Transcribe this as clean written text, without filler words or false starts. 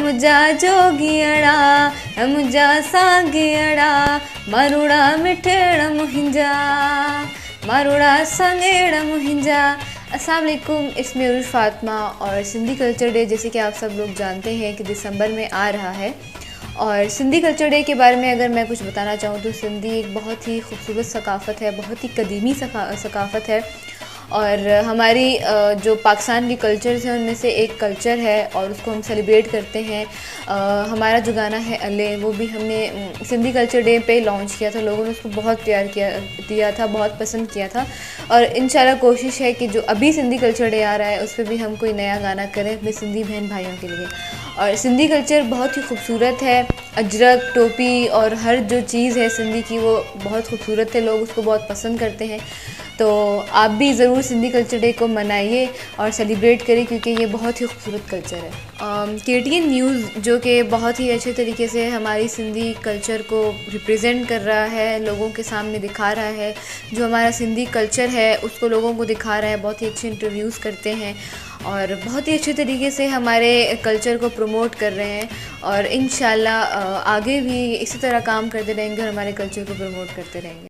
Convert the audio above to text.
मुंहिंजा जोगियड़ा मुंहिंजा सागियड़ा मारूड़ा मिठड़ा मुहिंजा मारूड़ा सांगेड़ा मुहिंजा। अस्सलाम वालेकुम, इट्स मी उर्फ फातिमा। और सिंधी कल्चर डे जैसे कि आप सब लोग जानते हैं कि दिसंबर में आ रहा है। और सिंधी कल्चर डे के बारे में अगर मैं कुछ बताना चाहूँ तो सिंधी एक बहुत ही खूबसूरत सकाफ़त है, बहुत ही कदीमी सकाफ़त है। और हमारी जो पाकिस्तान की कल्चर्स हैं उनमें से एक कल्चर है और उसको हम सेलिब्रेट करते हैं। हमारा जो गाना है अले, वो भी हमने सिंधी कल्चर डे पे लॉन्च किया था। लोगों ने उसको बहुत प्यार दिया था, बहुत पसंद किया था। और इंशाल्लाह कोशिश है कि जो अभी सिंधी कल्चर डे आ रहा है उस पर भी हम कोई नया गाना करें अपने सिंधी बहन भाइयों के लिए। और सिंधी कल्चर बहुत ही खूबसूरत है। अजरक, टोपी और हर जो चीज़ है सिंधी की वो बहुत खूबसूरत है, लोग उसको बहुत पसंद करते हैं। तो आप भी ज़रूर सिंधी कल्चर डे को मनाइए और सेलिब्रेट करें क्योंकि ये बहुत ही खूबसूरत कल्चर है। KTN न्यूज़ जो कि बहुत ही अच्छे तरीके से हमारी सिंधी कल्चर को रिप्रेजेंट कर रहा है, लोगों के सामने दिखा रहा है, जो हमारा सिंधी कल्चर है उसको लोगों को दिखा रहा है। बहुत ही अच्छे इंटरव्यूज़ करते हैं और बहुत ही अच्छे तरीके से हमारे कल्चर को प्रमोट कर रहे हैं। और इंशाल्लाह आगे भी इसी तरह काम करते रहेंगे और हमारे कल्चर को प्रमोट करते रहेंगे।